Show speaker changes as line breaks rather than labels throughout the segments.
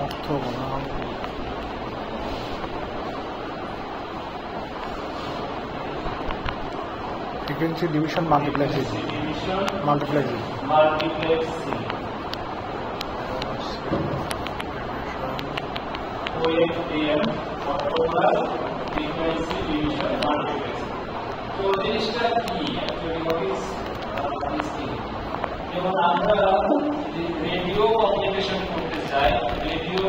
orthogonal
frequency division multiplexing
OFDM orthogonal frequency division multiplexing তো জিনিসটা কি actually what is this thing যেমন আমরা রেডিও কমিউনিকেশন করতে চাই রেডিও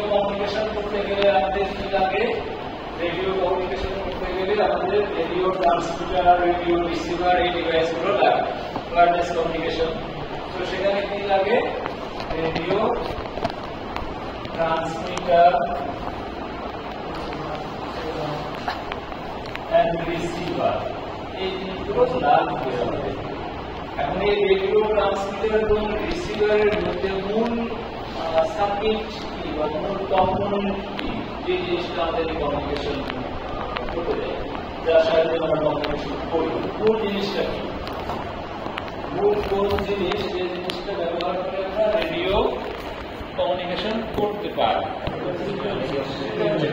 কমিউনিকেশন করতে গেলে আমাদের কি লাগে রেডিও কমিউনিকেশন করতে গেলে আমাদের রেডিও ট্রান্সমিটার আর রেডিও রিসিভার এই ডিভাইসগুলো লাগে ওয়্যারলেস কমিউনিকেশন তো সেখানে কি লাগে রেডিও ট্রান্সমিটার এন্ড রিসিভার এই জিনিসগুলো লাগবে আমাদের এখন এই রেডিও ট্রান্সমিটার এবং রিসিভারের মধ্যে মূল সার্কিট কি বা মূল কম্পোনেন্ট কি যে জিনিসটা আমাদের কমিউনিকেশন করতে দেয় যার সাহায্যে আমরা কমিউনিকেশন করি মূল জিনিসটা কি মূল কোন জিনিস যে জিনিসটা ব্যবহার করে আমরা রেডিও কমিউনিকেশন করতে পারি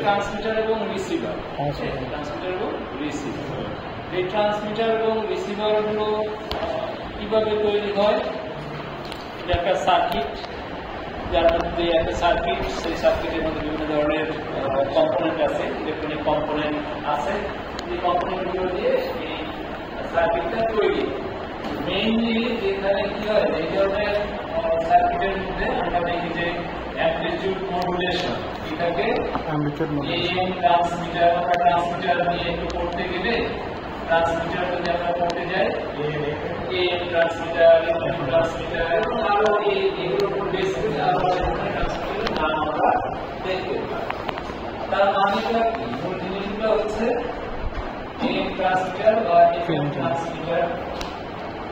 ট্রান্সমিটার এবং রিসিভার এই ট্রান্সমিটার এবং রিসিভার গুলো কিভাবে তৈরি হয় এটা একটা সার্কিট যার মধ্যে একটা সার্কিট সেই সার্কিটের মধ্যে বিভিন্ন ধরনের কম্পোনেন্ট আছে ইলেকট্রনিক কম্পোনেন্ট আছে এই কম্পোনেন্টগুলো দিয়ে এই সার্কিটটা তৈরি মেইনলি যেখানে কি হয় এই ধরনের সার্কিটের মধ্যে আমরা দেখি যে অ্যামপ্লিটিউড মডুলেশন এটাকে এএম ট্রান্সমিটার বা ট্রান্সমিটার নিয়ে একটু করতে গেলে ট্রান্সমিটার যদি আমরা করতে যাই এএম ট্রান্সমিটার এফএম ট্রান্সমিটার এবং আরো এইগুলোর উপর বেস করে আরো ট্রান্সমিটারের নাম আমরা দেখতে পাই তার মানেটা কি মূল জিনিসগুলো হচ্ছে এএম ট্রান্সমিটার বা এফএম ট্রান্সমিটার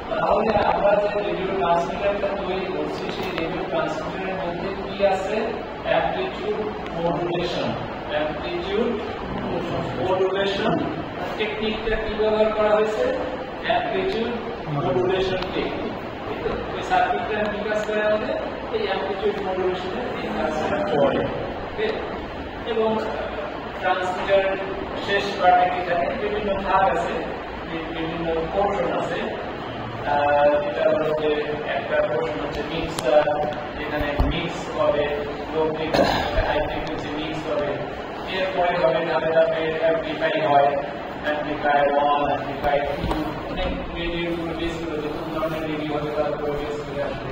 তাহলে আমরা যে রেডিও ট্রান্সমিটারটা তৈরি করছি সেই রেডিও ট্রান্সমিটারের মধ্যে কি আছে অ্যামপ্লিটিউড মডুলেশন টেকনিকটা কি ব্যবহার করা হয়েছে অ্যামপ্লিটিউড মডুলেশন টেকনিক এই সার্কিটটা কি কাজ করে আমাদের এই অ্যামপ্লিটিউড মডুলেশনের এই কাজটা করে এবং ট্রান্সমিটার শেষ পার্টে কি জানেন বিভিন্ন ভাগ আছে বিভিন্ন পোর্শন আছে যেটা হলো যে একটা পোর্শন হচ্ছে মিক্সার যেখানে মিক্স হবে low frequency high frequency mix হবে এরপরে হবে ধাপে ধাপে অ্যাম্প্লিফাই হয় অ্যাম্প্লিফাই 1 অ্যাম্প্লিফাই 2 অনেক রেডিওগুলো বেসগুলো যে কোন ধরনের রেডিও হবে তার উপর বেস করে আসবে